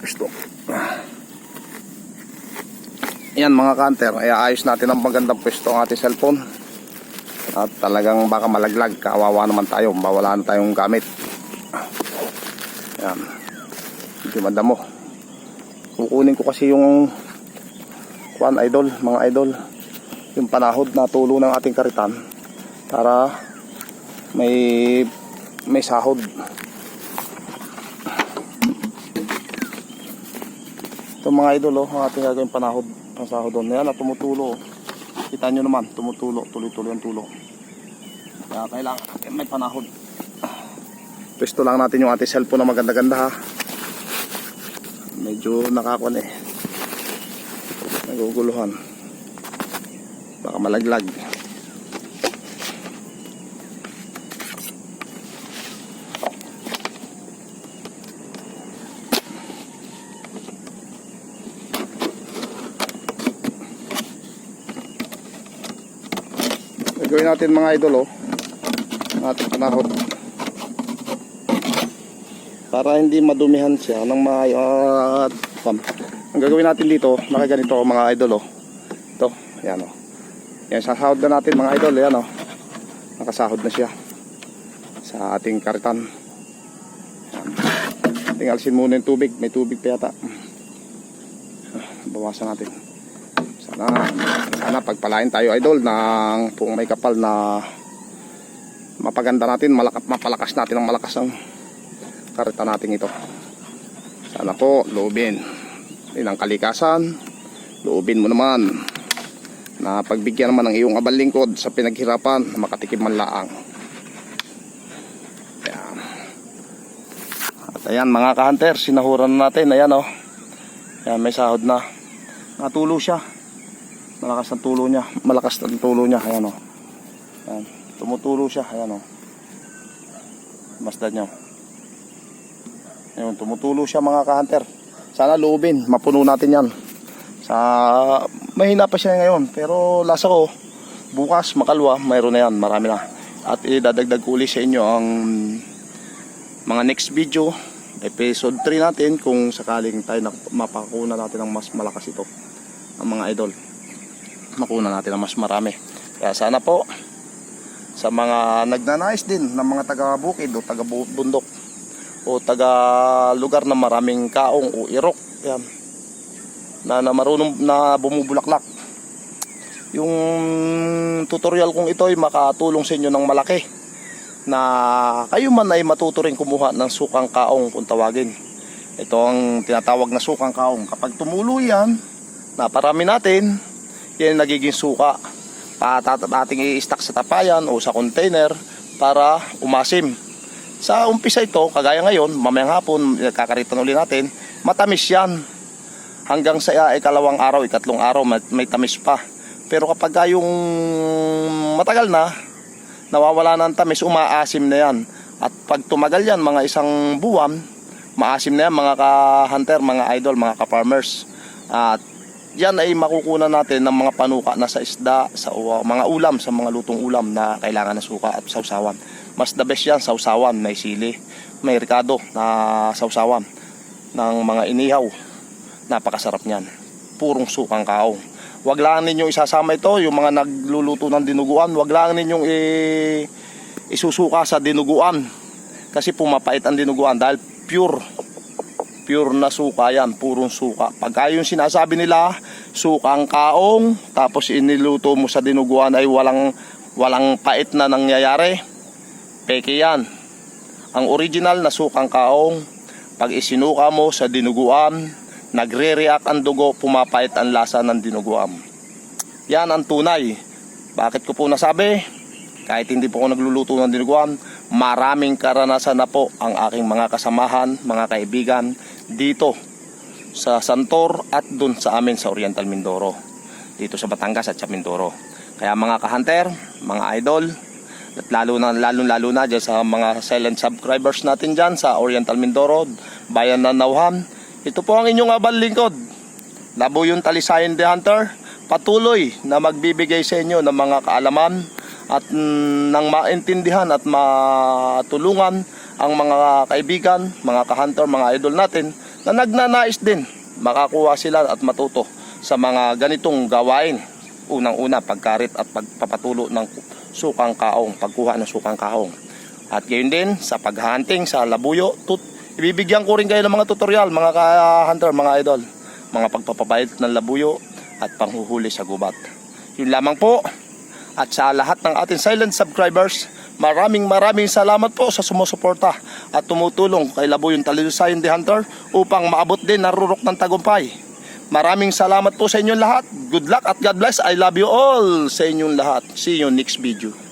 pwesto. Yan mga ka-hunter, ay ayos natin ang magandang pwesto ang ating cellphone. At talagang baka malaglag, kawawa naman tayo, mawala na tayong gamit. Yan, hindi madamo. Kukunin ko kasi yung mga idol, yung panahod na tulo ng ating karitan para may sahod. Ito mga idol, ang ating gagawin panahod, ang sahod doon. Yan, tumutulo. Kita nyo naman, tumutulo, tuloy-tuloy ang tulo. Kaya kailangan may panahod. Pwesto lang natin yung ating cellphone na maganda-ganda ha. Medyo nakakon naguguluhan, baka malaglag. Gagawin natin mga idol ang ating panahod para hindi madumihan siya ng ang gagawin natin dito, nakaganito mga idol ito, yan yan, sasahod na natin mga idol, yan nakasahod na siya sa ating karitan. Yan. Tingalisin muna yung tubig, may tubig pa yata, bawasan natin. Sana pagpalain tayo idol ng kung may kapal na mapaganda natin, mapalakas natin ang malakas ang karita natin ito. Sana po loobin ng kalikasan, loobin mo naman na pagbigyan naman ng iyong abal lingkod sa pinaghirapan na makatikim man laang. Ayan. At ayan mga ka-hunter, sinahuran natin. Ayan ayan, may sahod na, natulo siya. Malakas ang tulo niya, ayan ayan, tumutulo siya, ayan masdan nyo, ayun, tumutulo siya mga ka-hunter. Sana loobin, mapuno natin yan. Mahina pa siya ngayon, pero lasa ko bukas makalwa mayroon na yan, marami na. At idadagdag ko ulit sa inyo ang mga next video, episode 3 natin, kung sakaling tayo mapakuna natin ang mas malakas ito, ang mga idol, makuna natin ang mas marami. Kaya sana po sa mga nagnanais din ng mga taga-bukid o taga-bundok o taga-lugar na maraming kaong o irok, yan, na marunong na bumubulaklak, yung tutorial kong ito ay makatulong sa inyo ng malaki, na kayo man ay matuto rin kumuha ng sukang kaong kung tawagin. Ito ang tinatawag na sukang kaong. Kapag tumulo yan, naparami natin, yan nagiging suka. Ating i-stack sa tapayan o sa container para umasim. Sa umpisa ito, kagaya ngayon, mamayang hapon, kakaritan ulit natin, matamis yan. Hanggang sa ikalawang araw, ikatlong araw, may tamis pa. Pero kapag yung matagal na, nawawala na ang tamis, umaasim na yan. At pag tumagal yan, mga isang buwan, maasim na yan mga ka-hunter, mga idol, mga ka-farmers. At yan ay makukunan natin ng mga panuka na sa isda, sa mga ulam, sa mga lutong ulam na kailangan ng suka at sausawan. Mas the best yan, sausawan, may sili, may ricado na sausawan ng mga inihaw. Napakasarap niyan. Purong sukang kaong. Wag lang ninyong isasama ito, yung mga nagluluto ng dinuguan, wag lang ninyong isusuka sa dinuguan. Kasi pumapait ang dinuguan dahil pure na suka yan, purong suka. Pagka yung sinasabi nila, sukang kaong, tapos iniluto mo sa dinuguan ay walang pait na nangyayari, peke yan. Ang original na sukang kaong, pag isinuka mo sa dinuguan, nagre-react ang dugo, pumapait ang lasa ng dinuguan. Yan ang tunay. Bakit ko po nasabi? Kahit hindi po ako nagluluto ng dinuguan, maraming karanasan na po ang aking mga kasamahan, mga kaibigan dito sa Santor at dun sa amin sa Oriental Mindoro, dito sa Batangas at sa Mindoro. Kaya mga ka-hunter, mga idol, at lalo na dyan sa mga silent subscribers natin dyan sa Oriental Mindoro, Bayan ng Nauhan, ito po ang inyong abal lingkod, Labuyon Talisayan the Hunter, patuloy na magbibigay sa inyo ng mga kaalaman at ng maintindihan at matulungan ang mga kaibigan, mga ka-hunter, mga idol natin na nagnanais din makakuha sila at matuto sa mga ganitong gawain. Unang-una, pagkarit at pagpapatulo ng sukang kaong, pagkuha ng sukang kaong. At gayon din sa paghunting sa labuyo, ibibigyan ko rin kayo ng mga tutorial, mga ka-hunter, mga idol, mga pagpapabait ng labuyo at panghuhuli sa gubat. Yun lamang po. At sa lahat ng ating silent subscribers, maraming salamat po sa sumusuporta at tumutulong kay Labuyong Talindusayan The Hunter upang maabot din ang rurok ng tagumpay. Maraming salamat po sa inyong lahat. Good luck at God bless. I love you all sa inyong lahat. See you next video.